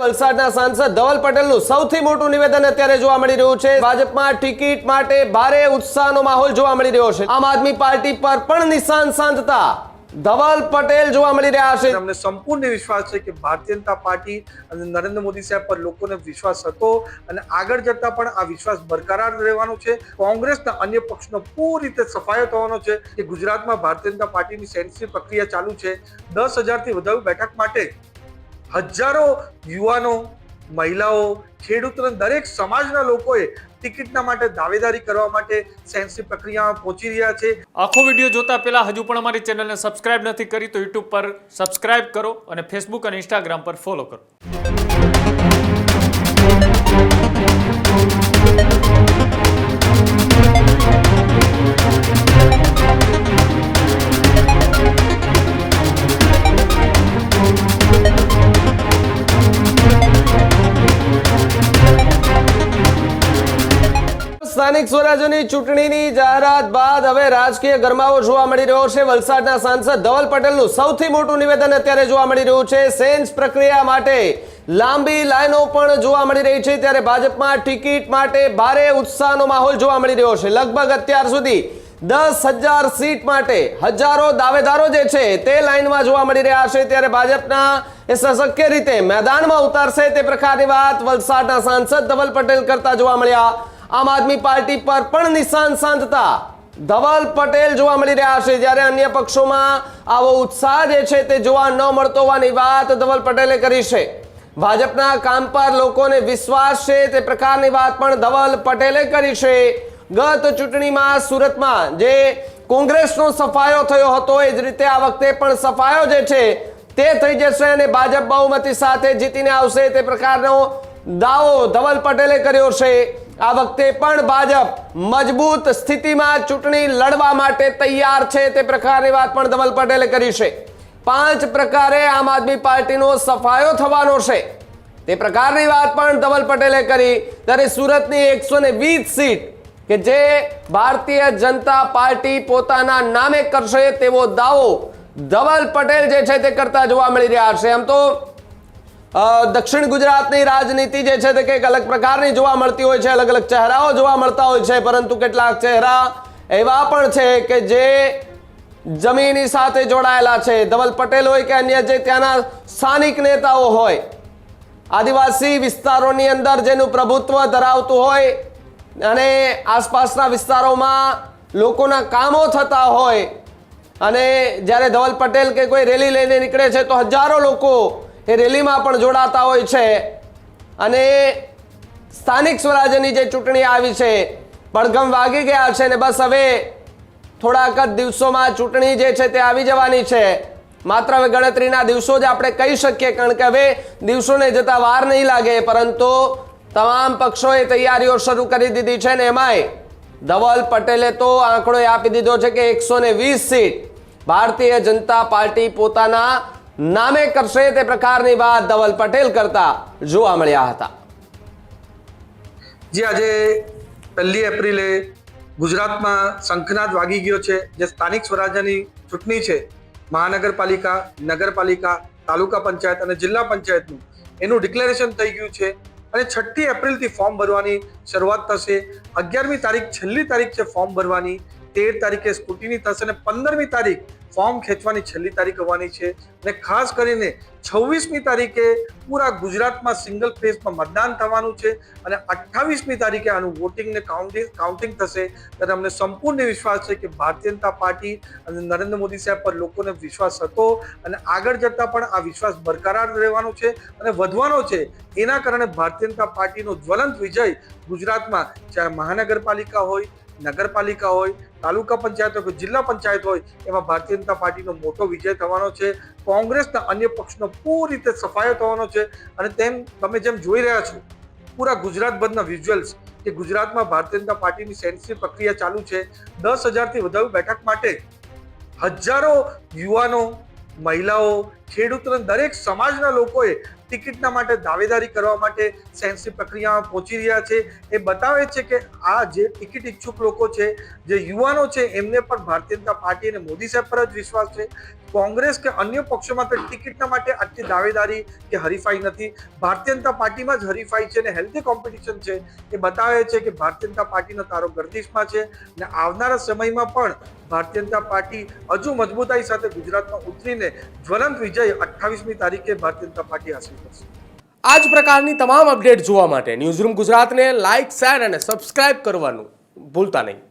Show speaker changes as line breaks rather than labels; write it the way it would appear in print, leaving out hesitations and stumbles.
વલસાડના સાંસદ ધવલ પટેલનું સૌથી મોટું નિવેદન અત્યારે જોવા મળી રહ્યું છે। ભાજપમાં ટિકિટ માટે ભારે ઉત્સાહનો માહોલ જોવા મળી રહ્યો છે। આમ આદમી પાર્ટી પર પણ નિશાન સાધતા ધવલ પટેલ જોવા મળી રહ્યા છે।
અમને સંપૂર્ણ વિશ્વાસ છે કે ભારતીય જનતા પાર્ટી અને નરેન્દ્ર મોદી સાહેબ પર લોકોને વિશ્વાસ હતો અને આગળ જતા પણ આ વિશ્વાસ બરકરાર રહેવાનો છે। કોંગ્રેસના અન્ય પક્ષનો પૂરી રીતે સફાયો થવાનો છે કે ગુજરાતમાં ભારતીય જનતા પાર્ટીની સેન્સિટિવ પ્રક્રિયા ચાલુ છે। 10,000થી વધુ બેઠક માટે હજારો યુવાનો, મહિલાઓ, ખેડૂતો, દરેક સમાજના લોકોએ ટિકિટના માટે દાવેદારી કરવા માટે સેન્સિટિવ પ્રક્રિયામાં પહોંચી રહ્યા છે।
આખો વિડીયો જોતા પહેલા હજુ પણ અમારી ચેનલને સબસ્ક્રાઇબ નથી કરી તો યુટ્યુબ પર સબસ્ક્રાઇબ કરો અને ફેસબુક અને ઇન્સ્ટાગ્રામ પર ફોલો કરો।
સ્થાનિક સ્વરાજ્યની ચૂંટણીની જાહેરાત બાદ હવે રાજકીય ગરમાવો જોવા મળી રહ્યો છે। વલસાડના સાંસદ ધવલ પટેલનું સૌથી મોટું નિવેદન અત્યારે જોવા મળી રહ્યું છે। સેન્સ પ્રક્રિયા માટે લાંબી લાઈનો પણ જોવા મળી રહી છે, ત્યારે ભાજપમાં ટિકિટ માટે ભારે ઉત્સાહનો માહોલ જોવા મળી રહ્યો છે। લગભગ અત્યાર સુધી 10,000 સીટ માટે હજારો દાવેદારો જે છે તે લાઈનમાં જોવા મળી રહ્યા છે, ત્યારે ભાજપના એ સશક્ય રીતે મેદાનમાં ઉતારશે તે પ્રકારની વાત વલસાડના સાંસદ ધવલ પટેલ કરતા જોવા મળ્યા। આમ આદમી પાર્ટી પર પણ નિશાન સાધતા ધવલ પટેલ જોવા મળી રહ્યા છે, જ્યારે અન્ય પક્ષોમાં આવો ઉત્સાહ જે છે તે જોવા ન મળતો હોવાની વાત ધવલ પટેલે કરી છે। ભાજપના કામ પર લોકોને વિશ્વાસ છે તે પ્રકારની વાત પણ ધવલ પટેલે કરી છે। ગત ચૂંટણીમાં સુરતમાં જે કોંગ્રેસનો સફાયો થયો હતો એ જ રીતે આ વખતે પણ સફાયો જે છે તે થઈ જશે અને ભાજપ બહુમતી સાથે જીતીને આવશે તે પ્રકારનો દાવો ધવલ પટેલે કર્યો છે। આ વખતે પણ ભાજપ મજબૂત સ્થિતિમાં ચૂંટણી લડવા માટે તૈયાર છે તે પ્રકારની વાત પણ ધવલ પટેલે કરી છે। 5 પ્રકારે આમ આદમી પાર્ટીનો સફાયો થવાનો છે તે પ્રકારની વાત પણ ધવલ પટેલે કરી। ત્યારે સુરતની 120 સીટ કે જે ભારતીય જનતા પાર્ટી પોતાના નામે કરશે તેવો દાવો ધવલ પટેલ જે છે તે કરતા જોવા મળી રહ્યા છે। આમ તો દક્ષિણ ગુજરાતની રાજનીતિ જે છે તે કંઈક અલગ પ્રકારની જોવા મળતી હોય છે, અલગ અલગ ચહેરાઓ જોવા મળતા હોય છે, પરંતુ કેટલાક ચહેરા એવા પણ છે કે જે જમીની સાથે જોડાયેલા છે। ધવલ પટેલ હોય કે અન્ય જે ત્યાંના સ્થાનિક નેતાઓ હોય, આદિવાસી વિસ્તારોની અંદર જેનું પ્રભુત્વ ધરાવતું હોય અને આસપાસના વિસ્તારોમાં લોકોના કામો થતા હોય, અને જ્યારે ધવલ પટેલ કે કોઈ રેલી લઈને નીકળે છે તો હજારો લોકો એ રેલીમાં પણ જોડાતા હોય છે। અને સ્થાનિક સ્વરાજ્યની જે ચૂંટણી આવી છે, પડઘમ વાગી ગયા છે ને બસ હવે થોડાક જ દિવસોમાં ચૂંટણી જે છે તે આવી જવાની છે। માત્ર હવે ગણતરીના દિવસો જ આપણે કહી શકીએ, કારણ કે હવે દિવસોને જતા વાર નહીં લાગે, પરંતુ તમામ પક્ષોએ તૈયારીઓ શરૂ કરી દીધી છે ને એમાંય ધવલ પટેલે તો આંકડો આપી દીધો છે કે 120 સીટ ભારતીય જનતા પાર્ટી પોતાના નામે કરશે તે પ્રકારની વાત ધવલ પટેલ કરતા જોવા મળ્યા હતા।
જે આજે 1 એપ્રિલે ગુજરાતમાં શંખનાદ વાગી ગયો છે। જે સ્થાનિક સ્વરાજ્યની ચૂંટણી છે, મહાનગરપાલિકા, નગરપાલિકા, તાલુકા પંચાયત અને જિલ્લા પંચાયતનું એનું ડિક્લેરેશન થઈ ગયું છે અને 6 એપ્રિલથી ફોર્મ ભરવાની શરૂઆત થશે। 11મી તારીખ છેલ્લી તારીખ છે ફોર્મ ભરવાની, 13 તારીખે સ્ક્રુટિની થશે અને 15મી તારીખ ફોર્મ ખેંચવાની છેલ્લી તારીખ હોવાની છે। અને ખાસ કરીને 26મી તારીખે પૂરા ગુજરાતમાં સિંગલ ફેઝમાં મતદાન થવાનું છે અને 28મી તારીખે આનું વોટિંગ ને કાઉન્ટિંગ થશે। ત્યારે અમને સંપૂર્ણ વિશ્વાસ છે કે ભારતીય જનતા પાર્ટી અને નરેન્દ્ર મોદી સાહેબ પર લોકોને વિશ્વાસ હતો અને આગળ જતા પણ આ વિશ્વાસ બરકરાર રહેવાનો છે અને વધવાનો છે। એના કારણે ભારતીય જનતા પાર્ટીનો જ્વલંત વિજય ગુજરાતમાં, ચાહે મહાનગરપાલિકા હોય, નગરપાલિકા હોય, તાલુકા પંચાયત હોય, જિલ્લા પંચાયત હોય, એમાં ભારતીય જનતા પાર્ટીનો મોટો વિજય થવાનો છે। કોંગ્રેસના અન્ય પક્ષનો પૂરી રીતે સફાયો થવાનો છે અને તમે જેમ જોઈ રહ્યા છો પૂરા ગુજરાતભરના વિઝ્યુઅલ્સ કે ગુજરાતમાં ભારતીય જનતા પાર્ટીની સેન્સિટિવ પ્રક્રિયા ચાલુ છે। 10,000થી વધુ બેઠક માટે હજારો યુવાનો, મહિલાઓ, ખેડૂતોને દરેક સમાજના લોકોએ ટિકિટના માટે દાવેદારી કરવા માટે સેન્સની પ્રક્રિયામાં પહોંચી રહ્યા છે. એ બતાવે છે કે આ જે ટિકિટ ઈચ્છુક લોકો છે, જે યુવાનો છે, એમને પણ ભારતીય જનતા પાર્ટી અને મોદી સાહેબ પર જ વિશ્વાસ છે. કોંગ્રેસ કે અન્ય પક્ષોમાં તો ટિકિટના માટે આટલી દાવેદારી કે હરીફાઈ નથી. ભારતીય જનતા પાર્ટીમાં જ હરીફાઈ છે અને હેલ્ધી કોમ્પિટિશન છે. એ બતાવે છે કે ભારતીય જનતા પાર્ટીનો તારો ગર્દિશમાં છે અને આવનારા સમયમાં પણ ભારતીય જનતા પાર્ટી હજુ મજબૂતાઈ સાથે ગુજરાતમાં ઉતરીને જ્વલંત વિજય 28મી તારીખે ભારતીય જનતા પાર્ટી હાંસલ કરશે.
આ જ પ્રકારની તમામ અપડેટ જોવા માટે ન્યૂઝરૂમ ગુજરાતને લાઇક, શેર અને સબસ્ક્રાઇબ કરવાનું ભૂલતા નહીં.